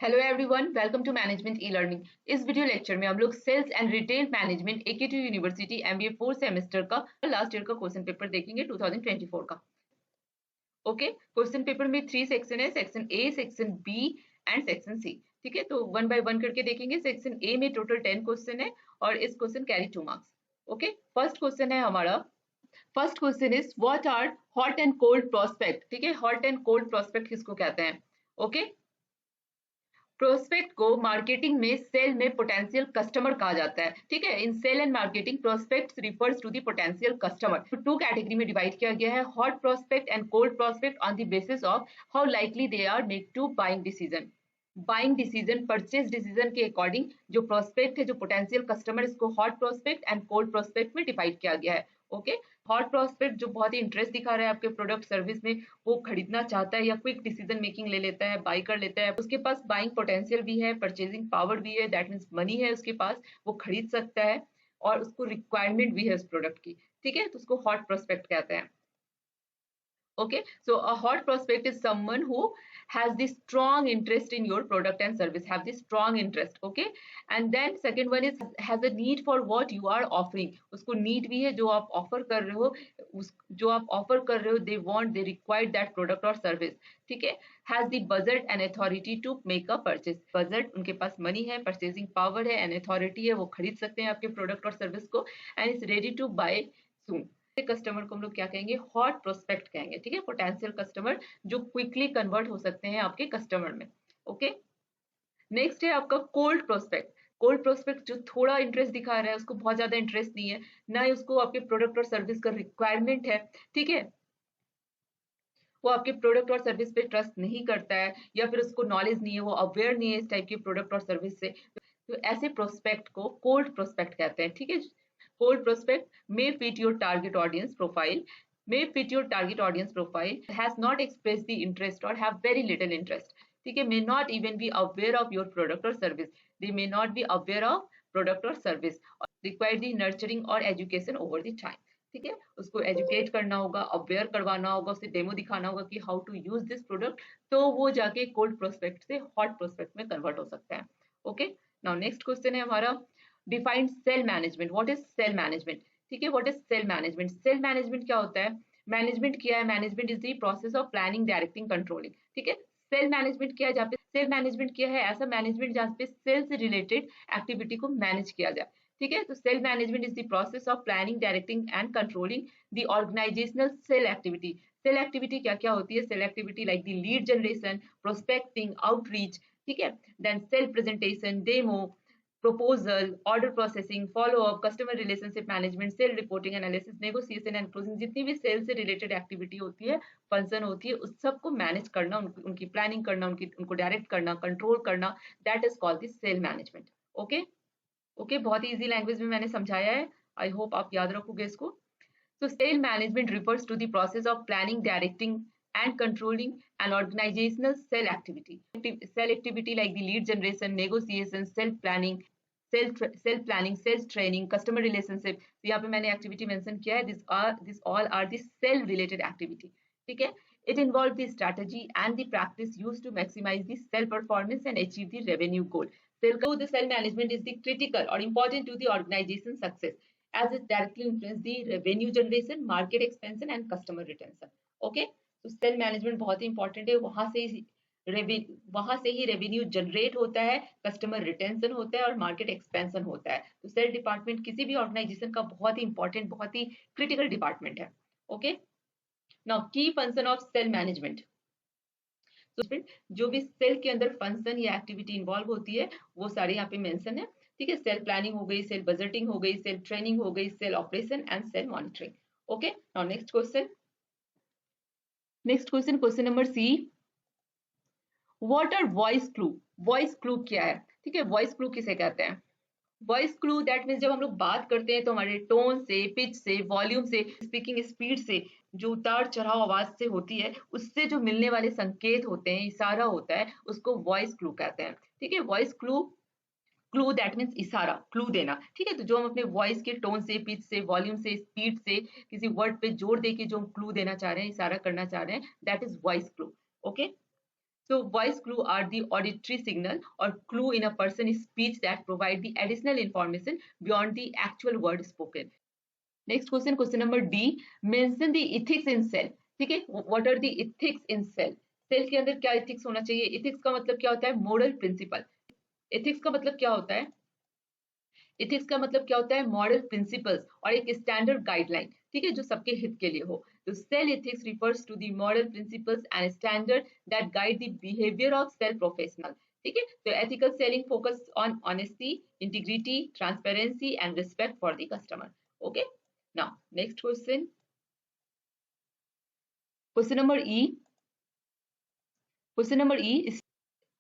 Hello everyone, welcome to management e learning. इस video lecture में हम लोग सेल्स एंड रिटेल मैनेजमेंट एके2 यूनिवर्सिटी एमबीए 4 सेमेस्टर का लास्ट ईयर का क्वेश्चन पेपर देखेंगे 2024 का। ओके, क्वेश्चन पेपर में 3 सेक्शन है, section A, section B and section C. ठीक है, तो वन बाय वन करके देखेंगे। सेक्शन ए में टोटल 10 क्वेश्चन है और इस question carry 2 marks. Okay, first question है हमारा। First question is what are hot and cold prospect. ठीक है, हॉट एंड कोल्ड प्रोस्पेक्ट किसको कहते हैं? ओके, प्रोस्पेक्ट को मार्केटिंग में सेल में पोटेंशियल कस्टमर कहा जाता है। ठीक है, in sale and marketing prospect refers to the potential customer. Two category में डिवाइड किया गया है, hot prospect and cold prospect on the basis of how likely they are make to buying decision. Buying decision, purchase decision के according जो prospect है, जो potential customer, इसको hot prospect and cold prospect में divide किया गया है। Okay, hot prospect जो बहुत ही इंटरेस्ट दिखा रहा है आपके प्रोडक्ट सर्विस में, वो खरीदना चाहता है या क्विक डिसीजन मेकिंग ले लेता है, बाई कर लेता है, उसके पास बाइंग पोटेंशियल भी है, परचेजिंग पावर भी है, दैट मीन्स मनी है उसके पास, वो खरीद सकता है और उसको रिक्वायरमेंट भी है उस प्रोडक्ट की। ठीक है, तो उसको हॉट प्रोस्पेक्ट कहते हैं। Okay, so a hot prospect is someone who has this strong interest in your product and service, have this strong interest. Okay, and then second one is has a need for what you are offering. उसको need भी है, जो आप offer कर रहे हो, जो आप ऑफर कर रहे हो, they want, they require that product or service. ठीक है, has the budget and authority to make a purchase. budget, उनके पास मनी है, परचेजिंग पावर है एंड अथॉरिटी है, वो खरीद सकते हैं आपके प्रोडक्ट और सर्विस को, and is ready to buy soon. Customer को हम लोग क्या कहेंगे? हॉट प्रोस्पेक्ट कहेंगे। ठीक है, पोटेंशियल कस्टमर जो क्विकली कन्वर्ट हो सकते हैं आपके कस्टमर में। ओके, नेक्स्ट है आपका कोल्ड प्रोस्पेक्ट। कोल्ड प्रोस्पेक्ट जो थोड़ा इंटरेस्ट दिखा रहा है, उसको बहुत ज्यादा इंटरेस्ट नहीं है, ना ही उसको आपके प्रोडक्ट और सर्विस का रिक्वायरमेंट है। ठीक है, वो आपके प्रोडक्ट और सर्विस पे ट्रस्ट नहीं करता है, या फिर उसको नॉलेज नहीं है, वो अवेयर नहीं है इस टाइप के प्रोडक्ट और सर्विस से, तो ऐसे प्रोस्पेक्ट को कोल्ड प्रोस्पेक्ट कहते हैं। ठीक है, cold prospect may fit your target audience profile, has not expressed the interest or have very little interest. ठीक है, may not even be aware of your product or service, they may not be aware of product or service, require the nurturing or education over the time. ठीक है, उसको educate करना होगा, aware करवाना होगा, उसे डेमो दिखाना होगा कि how to use this product, तो वो जाके कोल्ड प्रोस्पेक्ट से हॉट प्रोस्पेक्ट में कन्वर्ट हो सकता है। ओके, नाउ नेक्स्ट क्वेश्चन है हमारा, defined sale management. What is sale management? ठीक है, what is sale management? Sale management क्या होता है? मैनेजमेंट क्या है? Management is the process of planning, directing, controlling. ठीक है, सेल मैनेजमेंट क्या है? जहाँ पे सेल मैनेजमेंट क्या है? ऐसा मैनेजमेंट जहाँ पे सेल से रिलेटेड एक्टिविटी को मैनेज किया जाए। ठीक है, तो sale management is the process of planning, directing and controlling the organizational sale activity. Sale activity क्या क्या होती है? Sale activity like the lead generation, prospecting, outreach. ठीक है, then sale presentation, demo, proposal, order processing, follow up, customer relationship management, sale reporting, analysis, negotiation and closing, जितनी भी cell से related activity होती है, फंक्शन होती है, उस सबको मैनेज करना, उनकी प्लानिंग करना, उनको डायरेक्ट करना, कंट्रोल करना, that is called the sale management. Okay okay, बहुत ही इजी लैंग्वेज में मैंने समझाया है, आई होप आप याद रखोगे इसको। So sale management refers to the process of planning, directing and controlling an organizational sell activity. Sell activity like the lead generation, negotiation, self planning, sales training, customer relationship. तो यहाँ पे मैंने activity mention किया है, this all are the sell related activity. ठीक है, it involves the strategy and the practice used to maximize the sell performance and achieve the revenue goal. The sell management is the critical or important to the organization success, as it directly influences the revenue generation, market expansion and customer retention. Okay, तो sale management बहुत ही important है, वहां से ही revenue generate होता है, customer retention होता है और मार्केट एक्सपेंशन होता है। तो सेल डिपार्टमेंट किसी भी ऑर्गेनाइजेशन का बहुत ही इंपॉर्टेंट, बहुत ही क्रिटिकल डिपार्टमेंट है। ओके, नाउ की फंक्शन ऑफ सेल मैनेजमेंट। जो भी सेल के अंदर फंक्शन या एक्टिविटी इन्वॉल्व होती है, वो सारे यहाँ पे मेंशन है। ठीक है, सेल प्लानिंग हो गई, सेल बजटिंग हो गई, सेल ट्रेनिंग हो गई, sale operation and sale monitoring. Okay, now next question, question number C, what are voice clue? Voice clue क्या है? ठीक है, वॉइस क्लू किसे कहते हैं? वॉइस क्लू दैट मीन्स जब हम लोग बात करते हैं तो हमारे टोन से, पिच से, वॉल्यूम से, स्पीकिंग स्पीड से, जो उतार चढ़ाव आवाज से होती है, उससे जो मिलने वाले संकेत होते हैं, इशारा होता है, उसको वॉइस क्लू कहते हैं। ठीक है, voice clue, clue that means इशारा, क्लू देना। ठीक है, तो जो हम अपने वॉइस के टोन से, पिच से, वॉल्यूम से, स्पीड से किसी वर्ड पे जोर दे के जो हम क्लू देना चाह रहे हैं, इशारा करना चाह रहे हैं, that is voice clue. Okay, So voice clue are the auditory signal or clue in a person's speech that provide the additional information beyond the actual word spoken. Next question, question number D, mention the ethics in cell. ठीक है, what are the ethics in cell? Sale के अंदर क्या ethics होना चाहिए? ethics का मतलब क्या होता है? moral principle. ethics का मतलब क्या होता है? ethics का मतलब क्या होता है? moral principles और एक standard guideline, ठीक है, जो सबके हित के लिए हो. तो cell ethics refers to the moral principles and standard that guide the behavior of cell professional. ठीक है, तो ethical selling focus on honesty, integrity, transparency and respect for the customer. Okay, now next question. Question number E. Question number E is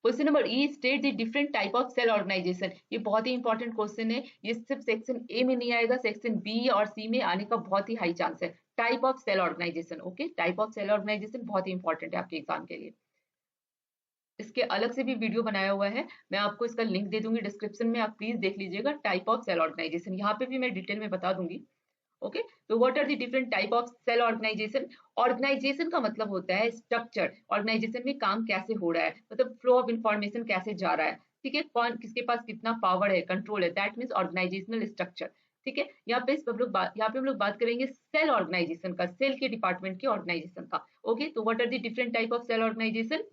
question number E, state the different type of sale organization. ये बहुत ही important question है. ये सिर्फ section A में नहीं आएगा, section B और सी में आने का बहुत ही हाई चांस है. Type of sale organization. Okay, type of sale organization बहुत ही इंपॉर्टेंट है आपके एग्जाम के लिए. इसके अलग से भी वीडियो बनाया हुआ है, मैं आपको इसका लिंक दे दूंगी डिस्क्रिप्शन में, आप प्लीज देख लीजिएगा. टाइप ऑफ सेल ऑर्गेनाइजेशन यहाँ पे भी मैं डिटेल में बता दूंगी. ओके, तो what are the different type of sale organisation. Organization का मतलब होता है स्ट्रक्चर. ऑर्गेनाइजेशन में काम कैसे हो रहा है, मतलब फ्लो ऑफ इंफॉर्मेशन कैसे जा रहा है. ठीक है, कौन किसके पास कितना पावर है, कंट्रोल है, दैट मीन्स ऑर्गेनाइजेशनल स्ट्रक्चर. ठीक है, यहाँ पे हम लोग बात करेंगे सेल ऑर्गेनाइजेशन का, सेल के डिपार्टमेंट की ऑर्गेनाइजेशन का. ओके, तो what are the different type of sale organization.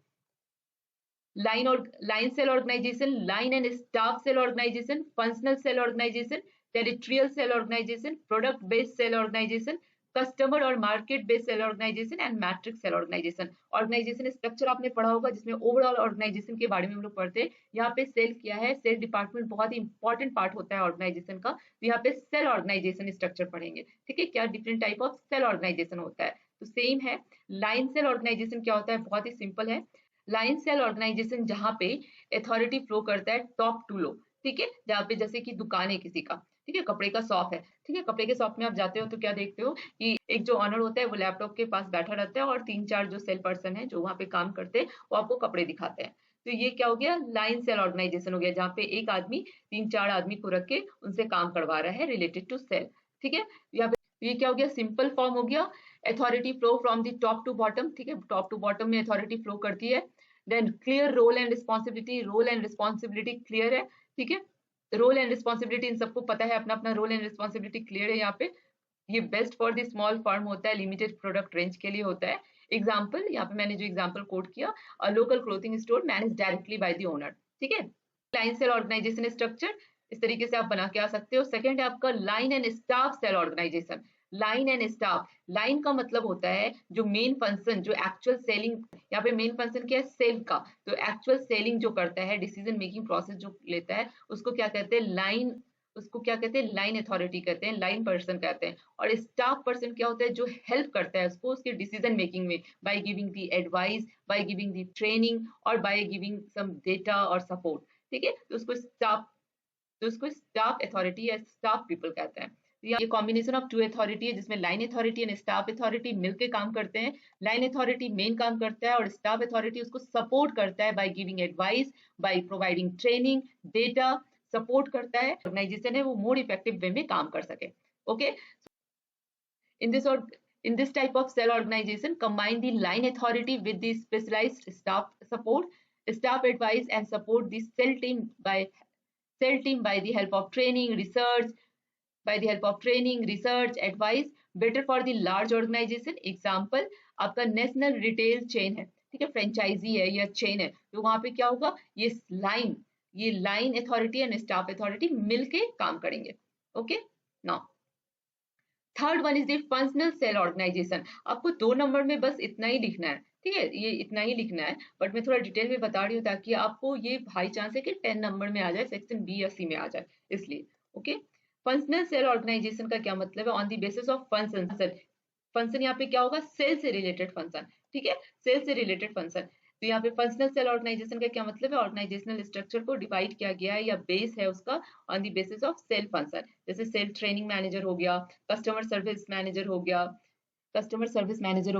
line cell organization, line and staff cell organization, functional cell organization, territorial cell organization, product based cell organization, customer और market based sale organisation and matrix sale organisation. Organisation structure आपने पढ़ा होगा, जिसमें overall organisation के बारे में हम लोग पढ़ते हैं. यहाँ पे सेल क्या है, सेल डिपार्टमेंट बहुत ही इंपॉर्टेंट पार्ट होता है ऑर्गेनाइजेशन का. तो यहाँ पे सेल ऑर्गेनाइजेशन स्ट्रक्चर पढ़ेंगे. ठीक है, क्या different type of sale organization होता है. तो सेम है. लाइन सेल ऑर्गेनाइजेशन क्या होता है, बहुत ही सिंपल है. लाइन सेल ऑर्गेनाइजेशन जहाँ पे अथॉरिटी फ्लो करता है टॉप टू लो. ठीक है, जहाँ पे जैसे कि दुकान है किसी का, ठीक है, कपड़े का शॉप है. ठीक है, कपड़े के शॉप में आप जाते हो तो क्या देखते हो कि एक जो ऑनर होता है वो लैपटॉप के पास बैठा रहता है और 3-4 जो सेल पर्सन है जो वहाँ पे काम करते हैं वो आपको कपड़े दिखाते हैं. तो ये क्या हो गया, लाइन सेल ऑर्गेनाइजेशन हो गया, जहाँ पे एक आदमी 3-4 आदमी को रख के उनसे काम करवा रहा है रिलेटेड टू सेल. ठीक है, यहाँ पे ये क्या हो गया, सिंपल फॉर्म हो गया. Authority flow from the top to bottom. ठीक है, टॉप टू बॉटम में अथॉरिटी फ्लो करती है. Then clear role and responsibility. Role and responsibility clear है. ठीक है, रोल एंड रिस्पॉन्सिबिलिटी इन सबको पता है, अपना अपना रोल एंड रिस्पॉन्सिबिलिटी क्लियर है यहाँ पे. ये best for the small firm होता है, लिमिटेड प्रोडक्ट रेंज के लिए होता है. एग्जाम्पल, यहाँ पे मैंने जो एग्जाम्पल कोट किया, local clothing store manage directly by the owner. ठीक है, लाइन सेल ऑर्गेनाइजेशन स्ट्रक्चर इस तरीके से आप बना के आ सकते हो. सेकंड है आपका line and staff sale organization. Line and staff, line का मतलब होता है जो मेन फंक्शन, जो एक्चुअल सेलिंग, यहाँ पे मेन फंक्शन क्या है, सेल का. तो एक्चुअल सेलिंग जो करता है, डिसीजन मेकिंग प्रोसेस जो लेता है, उसको क्या कहते हैं, लाइन. उसको क्या कहते हैं, लाइन अथॉरिटी कहते हैं, लाइन पर्सन कहते हैं. और स्टाफ पर्सन क्या होता है, जो हेल्प करता है उसको उसके डिसीजन मेकिंग में, by giving the advice, by giving the training और बाय गिविंग सम डेटा और सपोर्ट. ठीक है, तो उसको स्टाफ अथॉरिटी या स्टाफ पीपल कहते हैं. ये कॉम्बिनेशन ऑफ टू अथॉरिटी है, जिसमें line authority and staff authority मिलकर काम करते हैं. लाइन अथॉरिटी मेन काम करता है और स्टाफ अथॉरिटी उसको सपोर्ट करता है by giving advice, by providing training, data support करता है. ऑर्गेनाइजेशन है वो मोर इफेक्टिव वे में काम कर सके. Okay, in this type of cell organization, combine the line authority with the specialized staff support, staff advice and support the cell team by the help of training, research, advice, better for the large organization. Example, आपका national retail chain है, ठीक है, franchise है या chain है, तो वहां पे क्या होगा, ये line authority and staff authority मिलके काम करेंगे. Okay, now third one is the functional sale organization. आपको 2 नंबर में बस इतना ही लिखना है. ठीक है, ये इतना ही लिखना है, बट मैं थोड़ा डिटेल में बता रही हूँ ताकि आपको ये हाई चांस है कि 10 नंबर में आ जाए, सेक्शन बी या सी में आ जाए, इसलिए. ओके, फंक्शनल सेल ऑर्गेनाइजेशन का क्या मतलब है, on the basis of function. Function यहाँ पे क्या होगा, सेल से रिलेटेड फंक्शन. ठीक है, सेल से रिलेटेड फंक्शन. तो यहाँ पे फंक्शनल सेल ऑर्गेनाइजेशन का क्या मतलब है, ऑर्गेनाइजेशनल स्ट्रक्चर को डिवाइड किया गया है या बेस है उसका on the basis of sale function. जैसे सेल ट्रेनिंग मैनेजर हो गया, कस्टमर सर्विस मैनेजर हो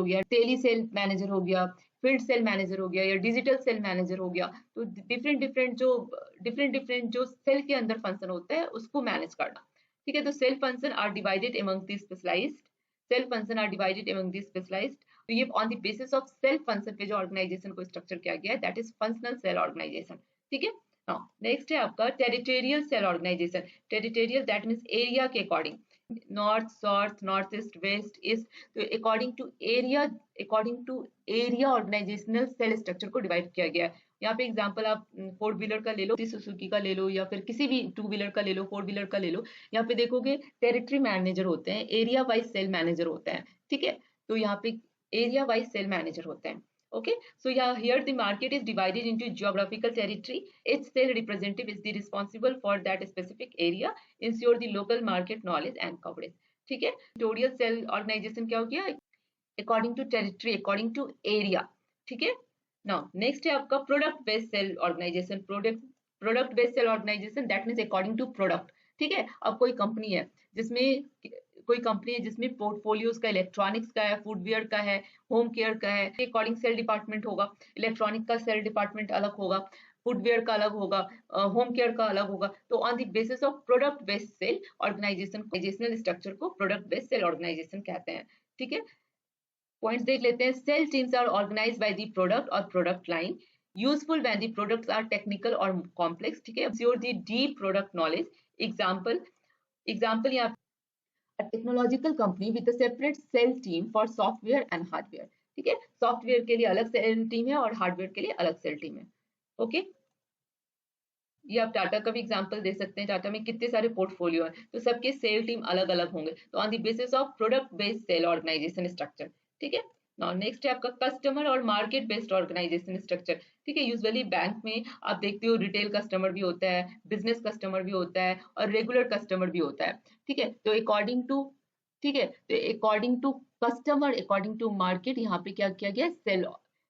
गया, टेली सेल मैनेजर हो गया, फील्ड सेल मैनेजर हो गया या डिजिटल सेल मैनेजर हो गया. तो डिफरेंट जो सेल के अंदर फंक्शन होता है उसको मैनेज करना. ठीक है, तो sale function are divided among the specialised. तो ये on the basis of self function पे जो ऑर्गेनाइजेशन को स्ट्रक्चर किया गया है, that is functional sale organisation. ठीक है। नाउ नेक्स्ट है आपका territorial sale organisation. Territorial that means area के according, north south north east west east, तो according to area organisational sale structure को डिवाइड किया गया है। यहाँ पे एग्जांपल आप 4 व्हीलर का ले लो, सुजुकी का ले लो, या फिर किसी भी 2 व्हीलर का ले लो, 4 व्हीलर का ले लो। यहाँ पे देखोगे टेरिटरी मैनेजर होते हैं, एरिया वाइज सेल मैनेजर होते हैं। ठीक है, तो यहाँ पे एरिया वाइज सेल मैनेजर होते हैं। Okay, so yeah, here the market is divided into geographical territory. Each sale representative is the responsible for that specific area, ensure the local market knowledge and coverage. ठीक है, territorial cell organization क्या हो गया? According to territory, according to area. ठीक है। Now next है आपका product based cell organization. Product based cell organization that means according to product. ठीक है, अब कोई कंपनी है जिसमें पोर्टफोलियोज का इलेक्ट्रॉनिक्स का है, फूडवेयर का है, होम केयर का है, अकॉर्डिंग सेल डिपार्टमेंट होगा। इलेक्ट्रॉनिक का सेल डिपार्टमेंट अलग होगा, फूडवेयर का अलग होगा, होम केयर का अलग होगा। तो on the basis of product based sale organisational structure को प्रोडक्ट बेस्ड सेल ऑर्गेनाइजेशन कहते हैं। ठीक है, पॉइंट्स देख लेते हैं। Sale teams are organised by the product और product line, useful when the products are technical और कॉम्प्लेक्स। ठीक है, ensure the deep product knowledge. Example यहाँ a technological company with a separate sales team for software and hardware. ठीक है, software के लिए अलग सेल टीम है और हार्डवेयर के लिए अलग सेल टीम है। ओके, ये आप टाटा का भी एग्जांपल दे सकते हैं। टाटा में कितने सारे पोर्टफोलियो हैं, तो सबके सेल टीम अलग अलग होंगे। तो on the basis of product based sale organization structure. ठीक है। नाउ नेक्स्ट है आपका कस्टमर और मार्केट बेस्ड ऑर्गेनाइजेशन स्ट्रक्चर। ठीक है, यूजुअली बैंक में आप देखते हो रिटेल कस्टमर भी होता है, बिजनेस कस्टमर भी होता है और रेगुलर कस्टमर भी होता है। ठीक है, तो according to customer, according to market, यहाँ पे क्या किया गया है, सेल,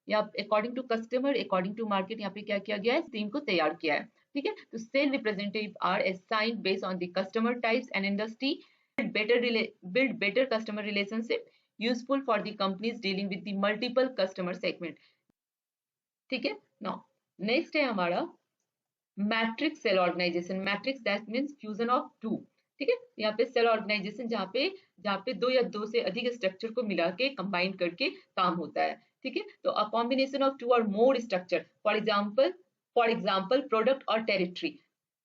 या according to customer, according to market, यहाँ पे क्या किया गया है, टीम को तैयार किया है। ठीक है, तो sale representative are assigned based on the customer types and industry, build better customer relationship, useful for the companies dealing with the multiple customer segment. ठीक है। नाउ नेक्स्ट है हमारा matrix sale organization. Matrix that means fusion of two. ठीक है, यहाँ पे cell organisation जहाँ पे दो या दो से अधिक स्ट्रक्चर को मिला के कंबाइन करके काम होता है। ठीक है, तो अ कॉम्बिनेशन ऑफ टू और more structure, for example product और territory.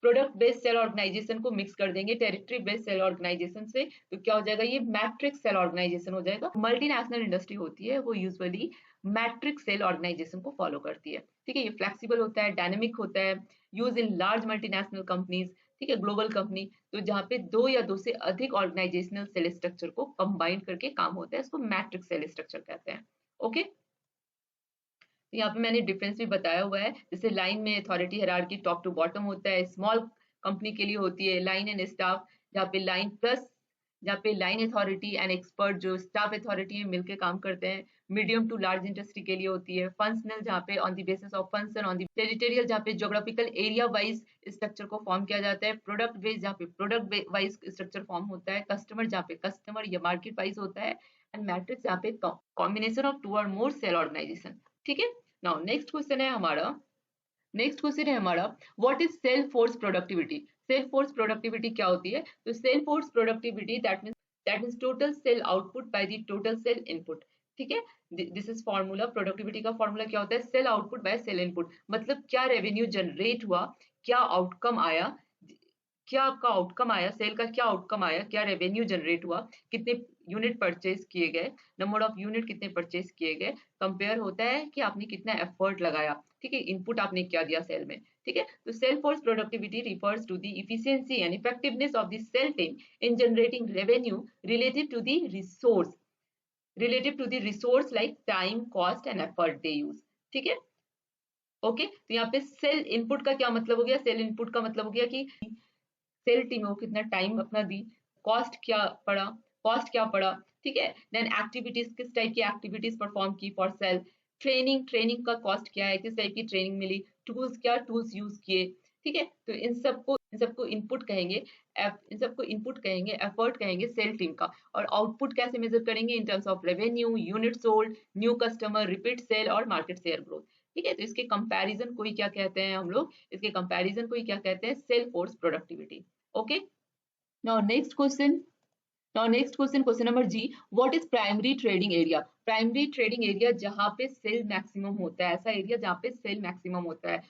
Product based sale organization को मिक्स कर देंगे टेरिटरी बेस्ड सेल ऑर्गेनाइजेशन से, तो क्या हो जाएगा, ये मैट्रिक्स सेल ऑर्गेनाइजेशन हो जाएगा। मल्टीनेशनल इंडस्ट्री होती है वो यूजुअली मैट्रिक्स सेल ऑर्गेनाइजेशन को फॉलो करती है। ठीक है, ये फ्लेक्सिबल होता है, डायनेमिक होता है, use in large multinational companies. ठीक है, ग्लोबल कंपनी, तो जहाँ पे दो या दो से अधिक ऑर्गेनाइजेशनल सेल स्ट्रक्चर को कंबाइन करके काम होता है, इसको मैट्रिक्स सेल स्ट्रक्चर कहते हैं। ओके, तो यहाँ पे मैंने डिफरेंस भी बताया हुआ है। जैसे लाइन में authority hierarchy top to bottom होता है, स्मॉल कंपनी के लिए होती है लाइन एंड स्टाफ, जहाँ पे लाइन अथॉरिटी एंड एक्सपर्ट जो स्टाफ अथॉरिटी है मिलकर काम करते हैं। मीडियम टू लार्ज इंडस्ट्री के लिए होती है। फंक्शनल, जहाँ पे on the basis of function, on the territorial, जहाँ पे ज्योग्राफिकल एरिया वाइज स्ट्रक्चर को फॉर्म किया जाता है। प्रोडक्ट बेस्ड, जहाँ पे प्रोडक्ट वाइज स्ट्रक्चर फॉर्म होता है। कस्टमर, जहाँ पे कस्टमर या मार्केट वाइज होता है। एंड मैट्रिक्स, जहाँ पे कॉम्बिनेशन ऑफ टू और मोर सेल ऑर्गेनाइजेशन। ठीक है। नाउ नेक्स्ट क्वेश्चन है हमारा what is sale force productivity. Sale force productivity क्या होती है, तो sale force productivity that means total sale output by the total sale input. ठीक है, दिस इज फॉर्मूला। प्रोडक्टिविटी का फॉर्मूला क्या होता है, sale output by sale input. मतलब क्या रेवेन्यू जनरेट हुआ, क्या आउटकम आया, सेल का क्या आउटकम आया, क्या रेवेन्यू जनरेट हुआ, कितने यूनिट परचेज किए गए, नंबर ऑफ यूनिट कितने परचेज किए गए, कंपेयर होता है कि आपने कितना एफर्ट लगाया। ठीक है, इनपुट आपने क्या दिया सेल में। ठीक है, तो sale force productivity refers to the efficiency and effectiveness of the sale team in generating revenue relative to the resource like time, cost and effort they use. ठीक है, ओके, तो यहाँ पे सेल इनपुट का क्या मतलब हो गया, सेल इनपुट का मतलब हो गया कि सेल टीम को कितना टाइम अपना दी, कॉस्ट क्या पड़ा। ठीक है, देन एक्टिविटीज, किस टाइप की एक्टिविटीज परफॉर्म की फॉर सेल। ट्रेनिंग का कॉस्ट क्या है, किस टाइप की ट्रेनिंग मिली, टूल्स यूज किए। ठीक है, तो इन सबको इनपुट कहेंगे, एफर्ट कहेंगे सेल टीम का। और आउटपुट कैसे मेजर करेंगे, in terms of revenue, unit sold, new customer, repeat sale और मार्केट शेयर ग्रोथ। ठीक है, तो इसके कंपैरिजन को ही क्या कहते हैं हम लोग, sale force productivity. Okay, now next question now next question, question number G, what is primary trading area? Primary trading area जहां पे सेल मैक्सिमम होता है, ऐसा एरिया जहां पे सेल मैक्सिमम होता है।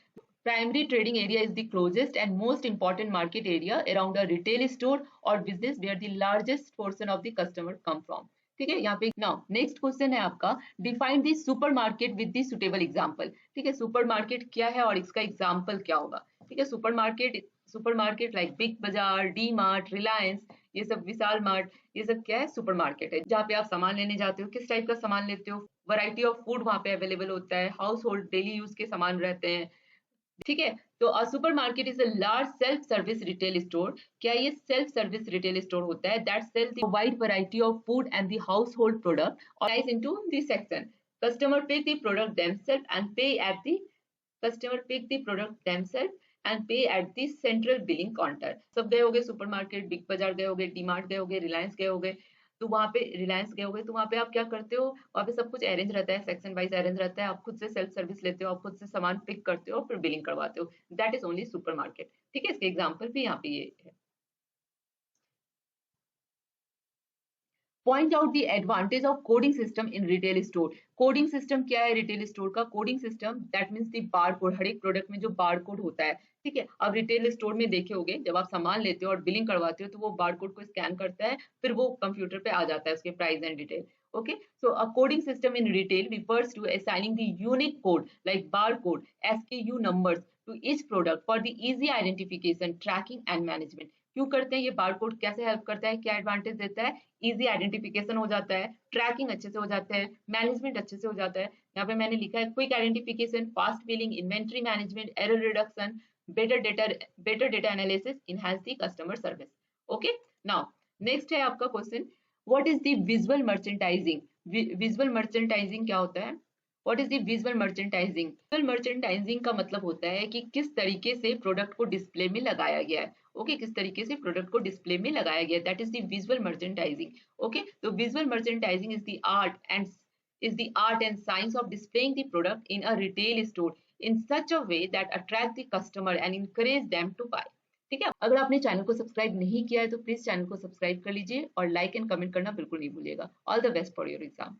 Primary trading area is the closest and most important market area around a retail store or business where the largest portion of the customer come from. ठीक है, यहाँ पे नाउ नेक्स्ट क्वेश्चन है आपका, define the supermarket with the suitable example. ठीक है, supermarket क्या है और इसका एग्जांपल क्या होगा? ठीक है, सुपरमार्केट लाइक बिग बाजार, डी मार्ट, रिलायंस, ये सब विशाल मार्ट, ये सब क्या है? सुपरमार्केट है, जहाँ पे आप सामान लेने जाते हो। किस टाइप का सामान लेते हो? वैरायटी ऑफ फूड वहाँ पे अवेलेबल होता है, हाउस होल्ड डेली यूज के सामान रहते हैं। ठीक है, तो a supermarket is a large self service retail store. क्या ये सेल्फ सर्विस रिटेल स्टोर होता है that sell the wide variety of food and the household product organise into the section. Customer pick the product themself and pay at the customer pick the product themself and pay at the central billing counter. सब गए होगे supermarket, big बाजार गए होगे, D mart गए होगे, रिलायंस गए होगे, तो वहां पे रिलायंस गए होगे तो वहां पे आप क्या करते हो? वहां पे सब कुछ अरेंज रहता है, सेक्शन वाइज अरेंज रहता है, आप खुद से सेल्फ सर्विस लेते हो, आप खुद से सामान पिक करते हो, फिर बिलिंग करवाते हो। That is only supermarket. ठीक है, इसके एग्जांपल भी यहाँ पे ये है। Point out the advantage of coding system in retail store. Coding system क्या है रिटेल स्टोर का? Coding system that means the bar code, हर एक प्रोडक्ट में जो बार कोड होता है। ठीक है, अब रिटेल स्टोर में देखे होगे जब आप सामान लेते हो और बिलिंग करवाते हो तो वो बार कोड को स्कैन करता है, फिर वो कंप्यूटर पे आ जाता है उसके price and detail. Okay, so a coding system in retail refers to assigning the unique code like barcode, SKU numbers to each product for the easy identification, tracking and management. क्यों करते हैं ये? Barcode कैसे help करता है, क्या advantage देता है? इजी आइडेंटिफिकेशन हो जाता है, ट्रैकिंग अच्छे से हो जाता है, मैनेजमेंट अच्छे से हो जाता है। यहाँ पे मैंने लिखा है quick identification, fast billing, inventory management, error reduction, better data analysis, enhance the customer service. Okay, now next है आपका question, what is the visual merchandising? Visual merchandising क्या होता है? What is the visual merchandising? Visual merchandising का मतलब होता है कि किस तरीके से प्रोडक्ट को डिस्प्ले में लगाया गया है। ओके, किस तरीके से प्रोडक्ट को डिस्प्ले में लगाया गया है, that is the visual merchandising. Okay, तो visual merchandising is the art and science of displaying the product in a retail store in such a way that attract the customer and encourage them to buy। ठीक है, अगर आपने channel को subscribe नहीं किया है तो प्लीज चैनल को सब्सक्राइब कर लीजिए और लाइक एंड कमेंट करना बिल्कुल नहीं भूलिएगा। All the best for your exam.